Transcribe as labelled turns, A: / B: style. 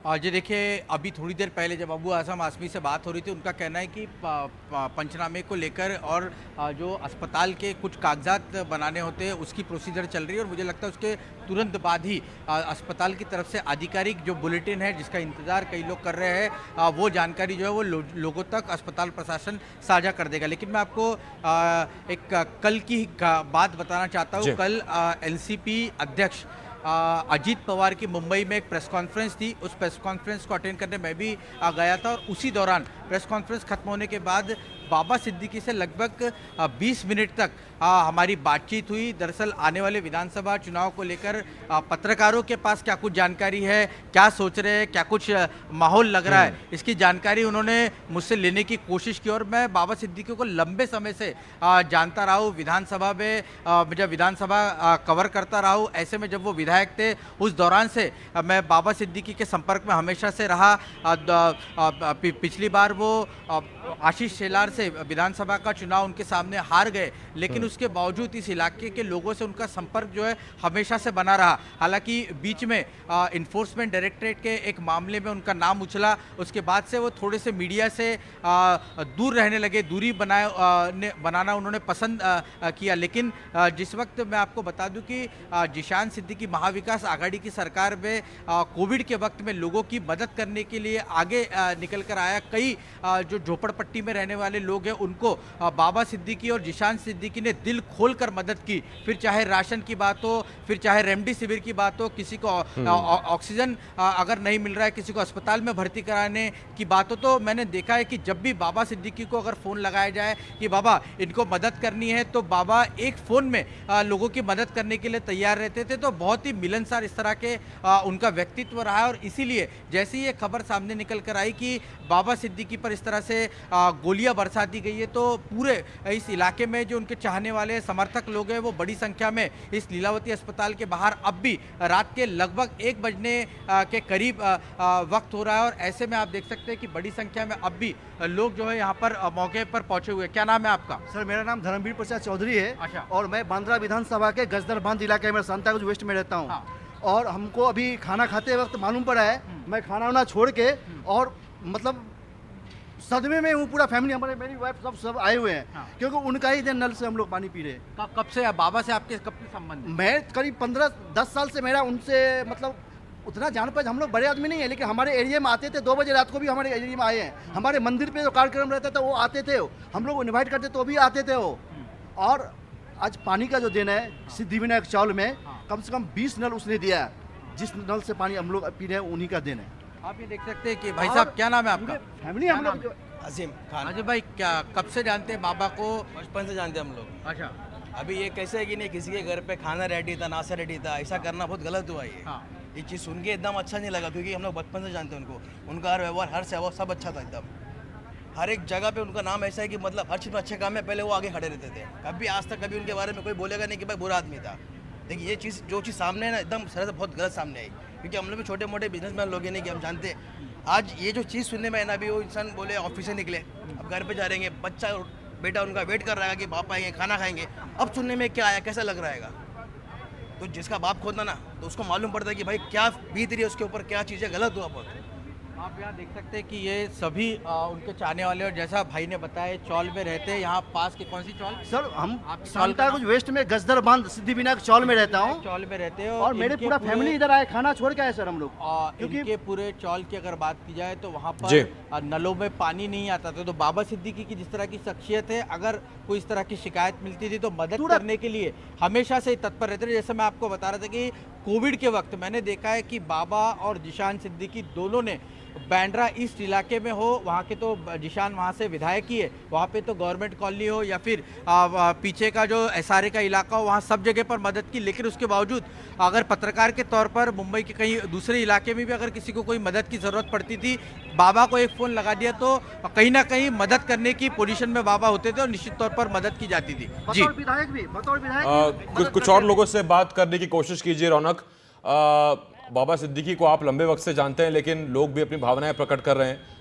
A: जी देखिए, अभी थोड़ी देर पहले जब अबू आज़म आज़मी से बात हो रही थी, उनका कहना है कि पंचनामे को लेकर और जो अस्पताल के कुछ कागजात बनाने होते हैं उसकी प्रोसीजर चल रही है और मुझे लगता है उसके तुरंत बाद ही अस्पताल की तरफ से आधिकारिक जो बुलेटिन है जिसका इंतज़ार कई लोग कर रहे हैं, वो जानकारी जो है वो लोगों तक अस्पताल प्रशासन साझा कर देगा। लेकिन मैं आपको एक कल की बात बताना चाहता हूँ। कल एनसीपी अध्यक्ष अजीत पवार की मुंबई में एक प्रेस कॉन्फ्रेंस थी। उस प्रेस कॉन्फ्रेंस को अटेंड करने मैं भी गया था और उसी दौरान प्रेस कॉन्फ्रेंस खत्म होने के बाद बाबा सिद्दीकी से लगभग 20 मिनट तक हमारी बातचीत हुई। दरअसल आने वाले विधानसभा चुनाव को लेकर पत्रकारों के पास क्या कुछ जानकारी है, क्या सोच रहे हैं, क्या कुछ माहौल लग रहा है, इसकी जानकारी उन्होंने मुझसे लेने की कोशिश की और मैं बाबा सिद्दीकी को लंबे समय से जानता रहा हूँ। विधानसभा में जब विधानसभा कवर करता रहा हूँ, ऐसे में जब वो विधायक थे उस दौरान से मैं बाबा सिद्दीकी के संपर्क में हमेशा से रहा। पिछली बार वो आशीष शेलार से विधानसभा का चुनाव उनके सामने हार गए, लेकिन उसके बावजूद इस इलाके के लोगों से उनका संपर्क जो है हमेशा से बना रहा। हालांकि बीच में इन्फोर्समेंट डायरेक्टरेट के एक मामले में उनका नाम उछला, उसके बाद से वो थोड़े से मीडिया से दूर रहने लगे, दूरी बनाना उन्होंने पसंद किया। लेकिन जिस वक्त मैं आपको बता दूं कि जिशान सिद्दीकी महाविकास आघाड़ी की सरकार में कोविड के वक्त में लोगों की मदद करने के लिए आगे निकल कर आया। कई जो झोपड़पट्टी में रहने वाले लोग हैं उनको बाबा सिद्दीकी और जिशान सिद्दीकी ने दिल खोलकर मदद की। फिर चाहे राशन की बात हो, फिर चाहे रेमडेसिविर की बात हो, किसी को ऑक्सीजन अगर नहीं मिल रहा है, किसी को अस्पताल में भर्ती कराने की बात हो, तो मैंने देखा है कि जब भी बाबा सिद्दीकी को अगर फ़ोन लगाया जाए कि बाबा इनको मदद करनी है, तो बाबा एक फ़ोन में लोगों की मदद करने के लिए तैयार रहते थे। तो बहुत ही मिलनसार इस तरह के उनका व्यक्तित्व रहा है और इसीलिए जैसे ही ये खबर सामने निकल कर आई कि बाबा सिद्दीकी पर इस तरह से गोलियां बरसा दी गई है, तो पूरे इस इलाके में जो उनके चाहने वाले समर्थक लोग हैं वो बड़ी संख्या में इस लीलावती अस्पताल के बाहर अब भी रात के लगभग 1 बजने के करीब वक्त हो रहा है और ऐसे में आप देख सकते हैं कि बड़ी संख्या में अब भी लोग जो है यहाँ पर मौके पर पहुंचे हुए हैं। क्या नाम है आपका?
B: सर, मेरा नाम धर्मवीर प्रसाद चौधरी है।
A: अच्छा।
B: और मैं बांद्रा विधानसभा के गजदरबांध इलाके में सांताक्रूज वेस्ट में रहता हूँ। और हमको अभी खाना खाते वक्त मालूम पड़ा है, मैं खाना वाना छोड़ के और मतलब सदमे में हूँ। पूरा फैमिली, हमारे मेरी वाइफ सब आए हुए हैं। क्योंकि उनका ही नल से हम लोग पानी पी रहे हैं।
A: कब से बाबा से आपके कब से संबंध?
B: मैं करीब 15-10 साल से मेरा उनसे मतलब उतना जान पाए। हम लोग बड़े आदमी नहीं है, लेकिन हमारे एरिया में आते थे। 2 बजे रात को भी हमारे एरिया में आए हैं। हमारे मंदिर पे जो कार्यक्रम रहता था वो आते थे, हम लोग इन्वाइट करते तो भी आते थे वो। और आज पानी का जो देना है सिद्धिविनायक चौल में कम से कम 20 नल उसने दिया है। जिस नल से पानी हम लोग पी रहे हैं उन्हीं का देना है।
A: आप ये देख सकते हैं कि भाई साहब, क्या नाम है आपका?
B: फैमिली हम लोग
C: अजीम खान।
A: अजय भाई, क्या कब से जानते हैं बाबा को?
C: बचपन से जानते हैं हम लोग।
A: अच्छा।
C: अभी ये कैसे है कि नहीं, किसी के घर पे खाना रेडी था, नाश्ता रेडी था, ऐसा करना बहुत गलत हुआ ये।
A: हाँ।
C: ये चीज़ सुन के एकदम अच्छा नहीं लगा, क्योंकि हम लोग बचपन से जानते हैं उनको। उनका हर व्यवहार, हर सेवा सब अच्छा था एकदम। हर एक जगह पे उनका नाम ऐसा है कि मतलब हर चीज़ में अच्छे काम में पहले वो आगे खड़े रहते थे। कभी आज तक कभी उनके बारे में कोई बोलेगा नहीं कि भाई बुरा आदमी था। देखिए, ये चीज़ जो चीज़ सामने है ना, एकदम सरल बहुत गलत सामने आई। क्योंकि हम लोग भी छोटे मोटे बिजनेसमैन लोग हैं, नहीं कि हम जानते आज ये जो चीज़ सुनने में है ना, अभी वो इंसान बोले ऑफिस से निकले, अब घर पे जा रहेंगे, बच्चा बेटा उनका वेट कर रहा है कि पापा आएंगे, खाना खाएंगे। अब सुनने में क्या आया, कैसा लग रहा है? तो जिसका बाप खोदना ना, तो उसको मालूम पड़ता है कि भाई क्या बीत रही है उसके ऊपर, क्या चीज़ें गलत हुआ बहुत।
A: आप यहाँ देख सकते हैं कि ये सभी उनके चाहने वाले, और जैसा भाई ने बताया चौल में रहते हैं। यहाँ पास की कौन सी चौल?
B: सर, हम
A: आपकी
B: सांताक्रूज वेस्ट में गजदरबांध सिद्धिविनायक चौल में रहता हूँ।
A: चौल में रहते हैं
B: और मेरे पूरा फैमिली इधर आए, खाना छोड़ के आए सर हम लोग।
A: क्योंकि इनके पूरे चौल की अगर बात की जाए तो वहाँ पर नलों में पानी नहीं आता था। तो बाबा सिद्दीकी की जिस तरह की शख्सियत है, अगर कोई इस तरह की शिकायत मिलती थी तो मदद करने के लिए हमेशा से तत्पर रहते थे। जैसे मैं आपको बता रहा था कि कोविड के वक्त मैंने देखा है कि बाबा और जिशान सिद्दीकी दोनों ने बांद्रा ईस्ट इलाके में हो, वहाँ के तो जिशान वहाँ से विधायक ही है, वहाँ पे तो गवर्नमेंट कॉलोनी हो या फिर पीछे का जो एसआरए का इलाका हो, वहाँ सब जगह पर मदद की। लेकिन उसके बावजूद अगर पत्रकार के तौर पर मुंबई के कहीं दूसरे इलाके में भी अगर किसी को कोई मदद की ज़रूरत पड़ती थी, बाबा को एक फ़ोन लगा दिया तो कहीं ना कहीं मदद करने की पोजीशन में बाबा होते थे और निश्चित तौर पर मदद की जाती थी। जी,
B: विधायक भी, बतौर विधायक
D: कुछ और लोगों से बात करने की कोशिश कीजिए। रौनक, बाबा सिद्दीकी को आप लंबे वक्त से जानते हैं, लेकिन लोग भी अपनी भावनाएं प्रकट कर रहे हैं।